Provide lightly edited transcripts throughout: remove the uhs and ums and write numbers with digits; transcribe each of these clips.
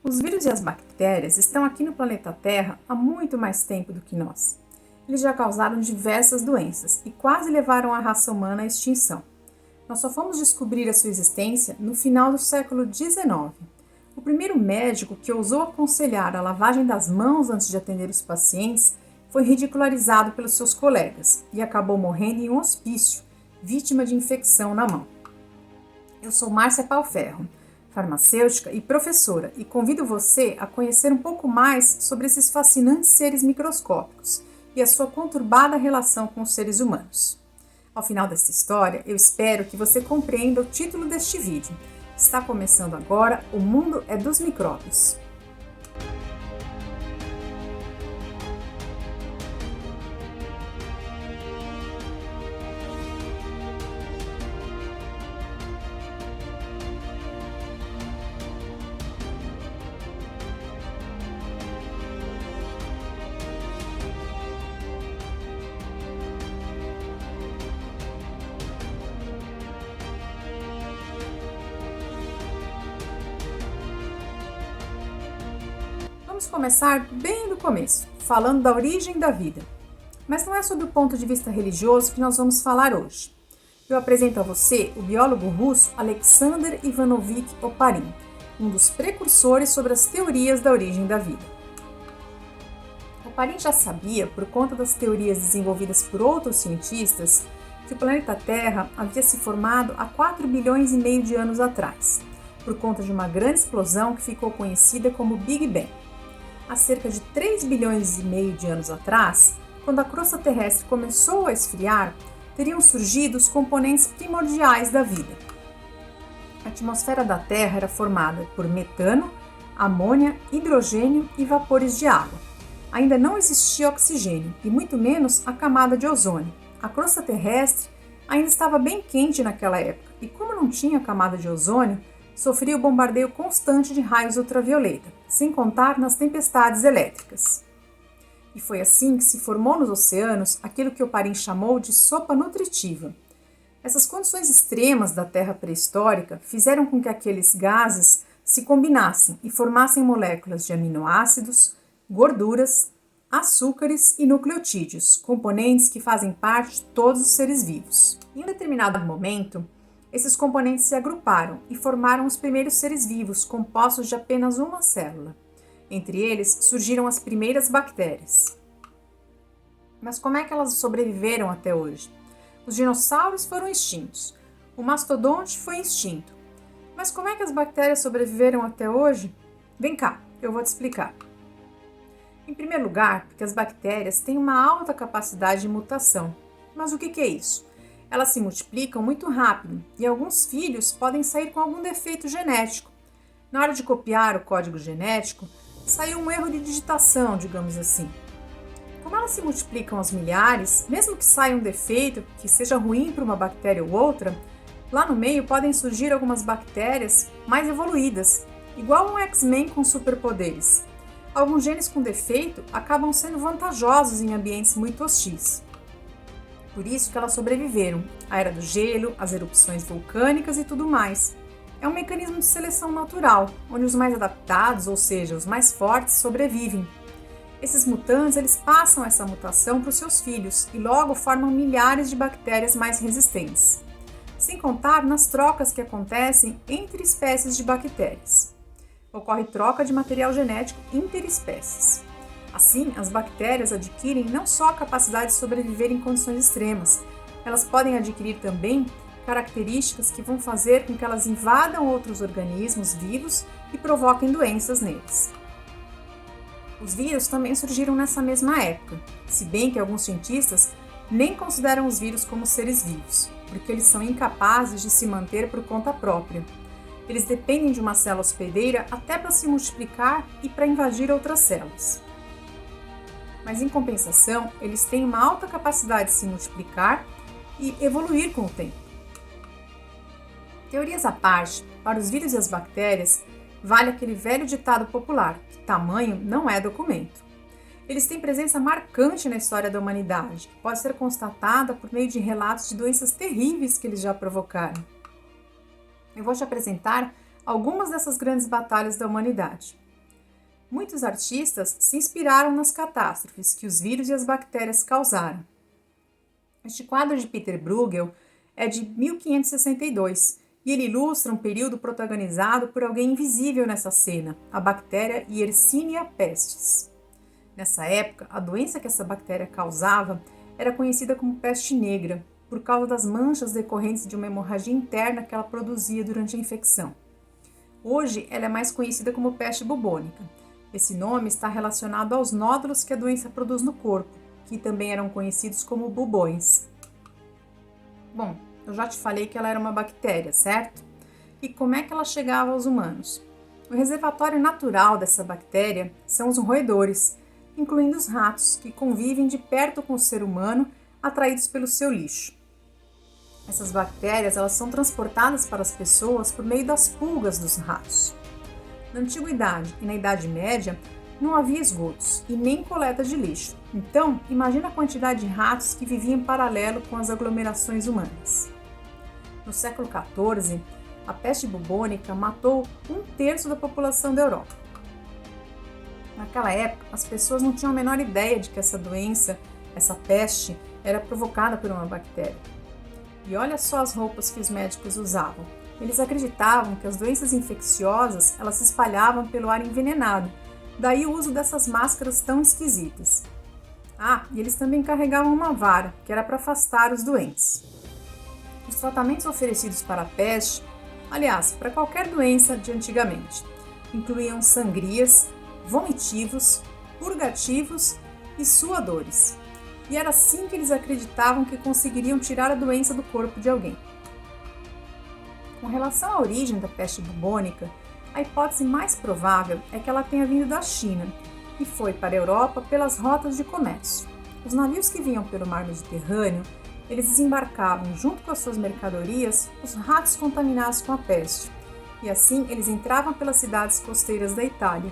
Os vírus e as bactérias estão aqui no planeta Terra há muito mais tempo do que nós. Eles já causaram diversas doenças e quase levaram a raça humana à extinção. Nós só fomos descobrir a sua existência no final do século XIX. O primeiro médico que ousou aconselhar a lavagem das mãos antes de atender os pacientes foi ridicularizado pelos seus colegas e acabou morrendo em um hospício, vítima de infecção na mão. Eu sou Márcia Palferro, farmacêutica e professora, e convido você a conhecer um pouco mais sobre esses fascinantes seres microscópicos e a sua conturbada relação com os seres humanos. Ao final desta história, eu espero que você compreenda o título deste vídeo. Está começando agora O Mundo é dos Micróbios. Vamos começar bem do começo, falando da origem da vida. Mas não é sob o ponto de vista religioso que nós vamos falar hoje. Eu apresento a você o biólogo russo Alexander Ivanovich Oparin, um dos precursores sobre as teorias da origem da vida. Oparin já sabia, por conta das teorias desenvolvidas por outros cientistas, que o planeta Terra havia se formado há 4 bilhões e meio de anos atrás, por conta de uma grande explosão que ficou conhecida como Big Bang. Há cerca de 3 bilhões e meio de anos atrás, quando a crosta terrestre começou a esfriar, teriam surgido os componentes primordiais da vida. A atmosfera da Terra era formada por metano, amônia, hidrogênio e vapores de água. Ainda não existia oxigênio e muito menos a camada de ozônio. A crosta terrestre ainda estava bem quente naquela época e, como não tinha camada de ozônio, sofria o bombardeio constante de raios ultravioleta, sem contar nas tempestades elétricas. E foi assim que se formou nos oceanos aquilo que Oparin chamou de sopa nutritiva. Essas condições extremas da Terra pré-histórica fizeram com que aqueles gases se combinassem e formassem moléculas de aminoácidos, gorduras, açúcares e nucleotídeos, componentes que fazem parte de todos os seres vivos. Em um determinado momento, esses componentes se agruparam e formaram os primeiros seres vivos, compostos de apenas uma célula. Entre eles surgiram as primeiras bactérias. Mas como é que elas sobreviveram até hoje? Os dinossauros foram extintos. O mastodonte foi extinto. Mas como é que as bactérias sobreviveram até hoje? Vem cá, eu vou te explicar. Em primeiro lugar, porque as bactérias têm uma alta capacidade de mutação. Mas o que é isso? Elas se multiplicam muito rápido e alguns filhos podem sair com algum defeito genético. Na hora de copiar o código genético, saiu um erro de digitação, digamos assim. Como elas se multiplicam aos milhares, mesmo que saia um defeito que seja ruim para uma bactéria ou outra, lá no meio podem surgir algumas bactérias mais evoluídas, igual um X-Men com superpoderes. Alguns genes com defeito acabam sendo vantajosos em ambientes muito hostis. Por isso que elas sobreviveram, a era do gelo, as erupções vulcânicas e tudo mais. É um mecanismo de seleção natural, onde os mais adaptados, ou seja, os mais fortes, sobrevivem. Esses mutantes, eles passam essa mutação para os seus filhos e logo formam milhares de bactérias mais resistentes. Sem contar nas trocas que acontecem entre espécies de bactérias. Ocorre troca de material genético interespécies. Assim, as bactérias adquirem não só a capacidade de sobreviver em condições extremas, elas podem adquirir também características que vão fazer com que elas invadam outros organismos vivos e provoquem doenças neles. Os vírus também surgiram nessa mesma época, se bem que alguns cientistas nem consideram os vírus como seres vivos, porque eles são incapazes de se manter por conta própria. Eles dependem de uma célula hospedeira até para se multiplicar e para invadir outras células. Mas em compensação, eles têm uma alta capacidade de se multiplicar e evoluir com o tempo. Teorias à parte, para os vírus e as bactérias, vale aquele velho ditado popular, que tamanho não é documento. Eles têm presença marcante na história da humanidade, que pode ser constatada por meio de relatos de doenças terríveis que eles já provocaram. Eu vou te apresentar algumas dessas grandes batalhas da humanidade. Muitos artistas se inspiraram nas catástrofes que os vírus e as bactérias causaram. Este quadro de Peter Bruegel é de 1562 e ele ilustra um período protagonizado por alguém invisível nessa cena, a bactéria Yersinia pestis. Nessa época, a doença que essa bactéria causava era conhecida como peste negra, por causa das manchas decorrentes de uma hemorragia interna que ela produzia durante a infecção. Hoje, ela é mais conhecida como peste bubônica. Esse nome está relacionado aos nódulos que a doença produz no corpo, que também eram conhecidos como bubões. Bom, eu já te falei que ela era uma bactéria, certo? E como é que ela chegava aos humanos? O reservatório natural dessa bactéria são os roedores, incluindo os ratos, que convivem de perto com o ser humano, atraídos pelo seu lixo. Essas bactérias elas são transportadas para as pessoas por meio das pulgas dos ratos. Na Antiguidade e na Idade Média, não havia esgotos e nem coleta de lixo. Então, imagina a quantidade de ratos que viviam em paralelo com as aglomerações humanas. No século XIV, a peste bubônica matou 1/3 da população da Europa. Naquela época, as pessoas não tinham a menor ideia de que essa doença, essa peste, era provocada por uma bactéria. E olha só as roupas que os médicos usavam. Eles acreditavam que as doenças infecciosas elas se espalhavam pelo ar envenenado, daí o uso dessas máscaras tão esquisitas. E eles também carregavam uma vara, que era para afastar os doentes. Os tratamentos oferecidos para a peste, aliás, para qualquer doença de antigamente, incluíam sangrias, vomitivos, purgativos e suadores. E era assim que eles acreditavam que conseguiriam tirar a doença do corpo de alguém. Com relação à origem da peste bubônica, a hipótese mais provável é que ela tenha vindo da China e foi para a Europa pelas rotas de comércio. Os navios que vinham pelo mar Mediterrâneo, eles desembarcavam junto com as suas mercadorias os ratos contaminados com a peste, e assim eles entravam pelas cidades costeiras da Itália.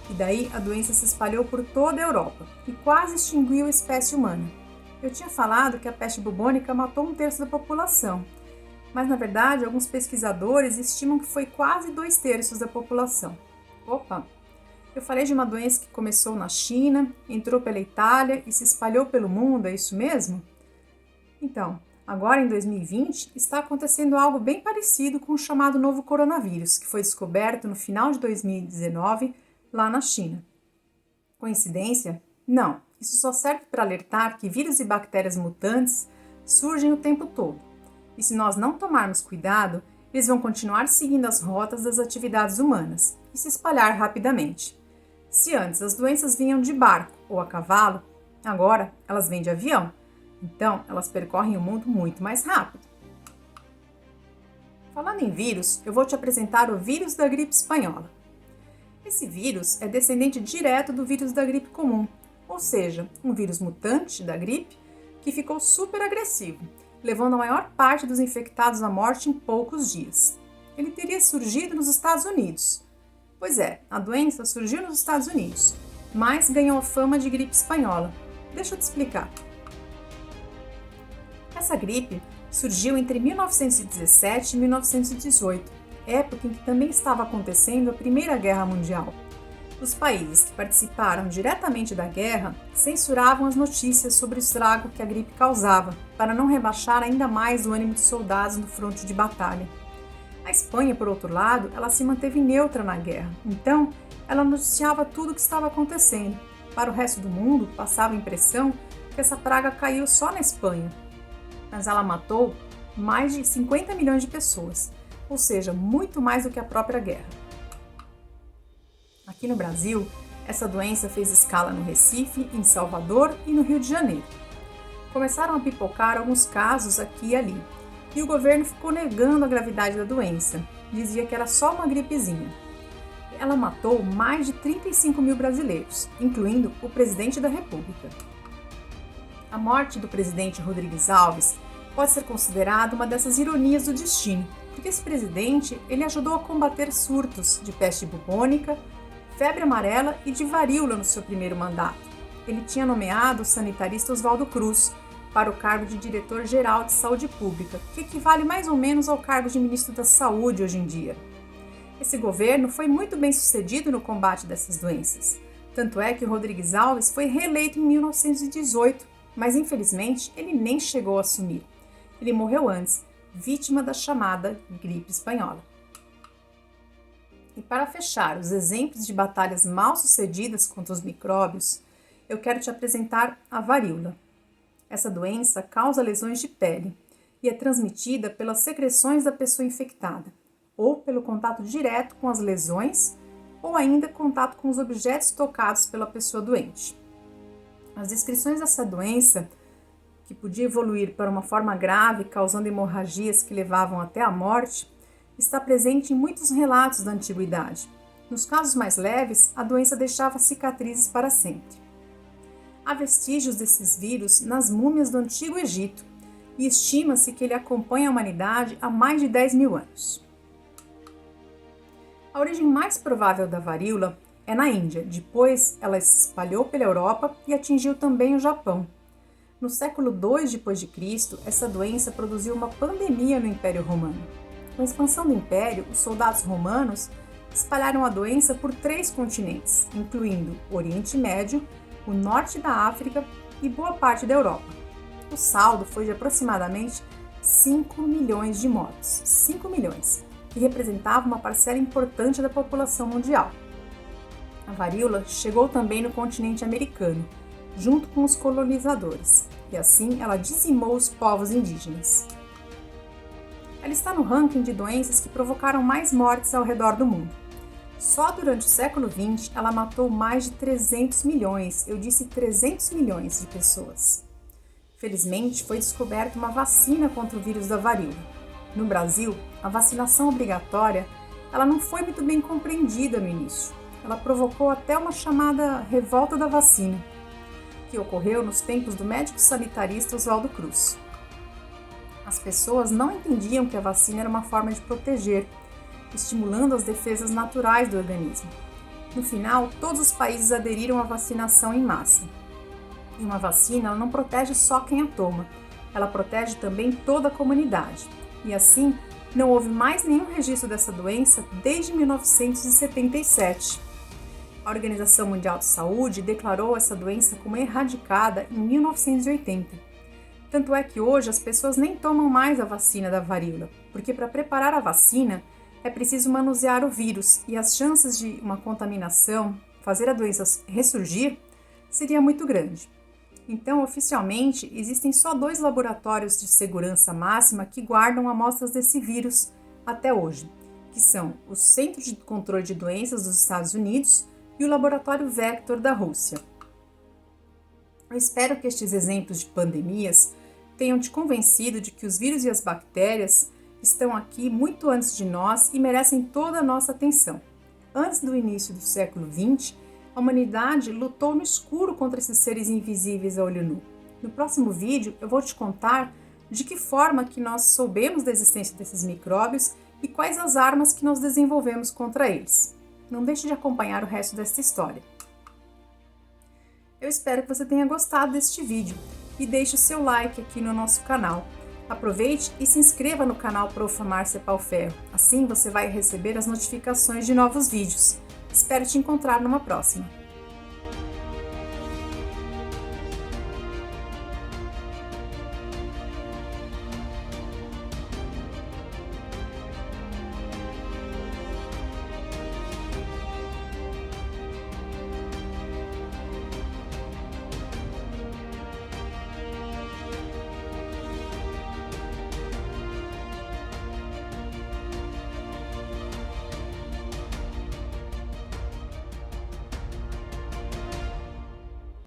E daí a doença se espalhou por toda a Europa e quase extinguiu a espécie humana. Eu tinha falado que a peste bubônica matou 1/3 da população, mas na verdade alguns pesquisadores estimam que foi quase 2/3 da população. Eu falei de uma doença que começou na China, entrou pela Itália e se espalhou pelo mundo, é isso mesmo? Então, agora em 2020 está acontecendo algo bem parecido com o chamado novo coronavírus, que foi descoberto no final de 2019 lá na China. Coincidência? Não, isso só serve para alertar que vírus e bactérias mutantes surgem o tempo todo. E se nós não tomarmos cuidado, eles vão continuar seguindo as rotas das atividades humanas e se espalhar rapidamente. Se antes as doenças vinham de barco ou a cavalo, agora elas vêm de avião. Então, elas percorrem o mundo muito mais rápido. Falando em vírus, eu vou te apresentar o vírus da gripe espanhola. Esse vírus é descendente direto do vírus da gripe comum, ou seja, um vírus mutante da gripe que ficou super agressivo, levando a maior parte dos infectados à morte em poucos dias. Ele teria surgido nos Estados Unidos. Pois é, a doença surgiu nos Estados Unidos, mas ganhou a fama de gripe espanhola. Deixa eu te explicar. Essa gripe surgiu entre 1917 e 1918, época em que também estava acontecendo a Primeira Guerra Mundial. Os países que participaram diretamente da guerra censuravam as notícias sobre o estrago que a gripe causava, para não rebaixar ainda mais o ânimo dos soldados no fronte de batalha. A Espanha, por outro lado, ela se manteve neutra na guerra, então ela noticiava tudo o que estava acontecendo. Para o resto do mundo, passava a impressão que essa praga caiu só na Espanha, mas ela matou mais de 50 milhões de pessoas, ou seja, muito mais do que a própria guerra. Aqui no Brasil, essa doença fez escala no Recife, em Salvador e no Rio de Janeiro. Começaram a pipocar alguns casos aqui e ali, e o governo ficou negando a gravidade da doença, dizia que era só uma gripezinha. Ela matou mais de 35 mil brasileiros, incluindo o presidente da República. A morte do presidente Rodrigues Alves pode ser considerada uma dessas ironias do destino, porque esse presidente ele ajudou a combater surtos de peste bubônica, febre amarela e de varíola no seu primeiro mandato. Ele tinha nomeado o sanitarista Oswaldo Cruz para o cargo de diretor-geral de saúde pública, que equivale mais ou menos ao cargo de ministro da Saúde hoje em dia. Esse governo foi muito bem sucedido no combate dessas doenças. Tanto é que Rodrigues Alves foi reeleito em 1918, mas infelizmente ele nem chegou a assumir. Ele morreu antes, vítima da chamada gripe espanhola. E para fechar os exemplos de batalhas mal sucedidas contra os micróbios, eu quero te apresentar a varíola. Essa doença causa lesões de pele e é transmitida pelas secreções da pessoa infectada, ou pelo contato direto com as lesões, ou ainda contato com os objetos tocados pela pessoa doente. As descrições dessa doença, que podia evoluir para uma forma grave, causando hemorragias que levavam até a morte, está presente em muitos relatos da antiguidade. Nos casos mais leves, a doença deixava cicatrizes para sempre. Há vestígios desses vírus nas múmias do Antigo Egito e estima-se que ele acompanha a humanidade há mais de 10 mil anos. A origem mais provável da varíola é na Índia, depois ela se espalhou pela Europa e atingiu também o Japão. No século II d.C., essa doença produziu uma pandemia no Império Romano. Com a expansão do Império, os soldados romanos espalharam a doença por 3 continentes, incluindo o Oriente Médio, o norte da África e boa parte da Europa. O saldo foi de aproximadamente 5 milhões de mortos. 5 milhões, que representava uma parcela importante da população mundial. A varíola chegou também no continente americano, junto com os colonizadores, e assim ela dizimou os povos indígenas. Ela está no ranking de doenças que provocaram mais mortes ao redor do mundo. Só durante o século XX, ela matou mais de 300 milhões, eu disse 300 milhões de pessoas. Felizmente, foi descoberta uma vacina contra o vírus da varíola. No Brasil, a vacinação obrigatória ela não foi muito bem compreendida no início. Ela provocou até uma chamada revolta da vacina, que ocorreu nos tempos do médico sanitarista Oswaldo Cruz. As pessoas não entendiam que a vacina era uma forma de proteger, estimulando as defesas naturais do organismo. No final, todos os países aderiram à vacinação em massa. E uma vacina ela não protege só quem a toma, ela protege também toda a comunidade. E assim, não houve mais nenhum registro dessa doença desde 1977. A Organização Mundial de Saúde declarou essa doença como erradicada em 1980. Tanto é que hoje as pessoas nem tomam mais a vacina da varíola, porque para preparar a vacina é preciso manusear o vírus e as chances de uma contaminação, fazer a doença ressurgir, seria muito grande. Então, oficialmente, existem só 2 laboratórios de segurança máxima que guardam amostras desse vírus até hoje, que são o Centro de Controle de Doenças dos Estados Unidos e o Laboratório Vector da Rússia. Eu espero que estes exemplos de pandemias tenham te convencido de que os vírus e as bactérias estão aqui muito antes de nós e merecem toda a nossa atenção. Antes do início do século XX, a humanidade lutou no escuro contra esses seres invisíveis a olho nu. No próximo vídeo, eu vou te contar de que forma que nós soubemos da existência desses micróbios e quais as armas que nós desenvolvemos contra eles. Não deixe de acompanhar o resto desta história. Eu espero que você tenha gostado deste vídeo e deixe o seu like aqui no nosso canal. Aproveite e se inscreva no canal Prof. Márcia Pauferro, assim você vai receber as notificações de novos vídeos. Espero te encontrar numa próxima.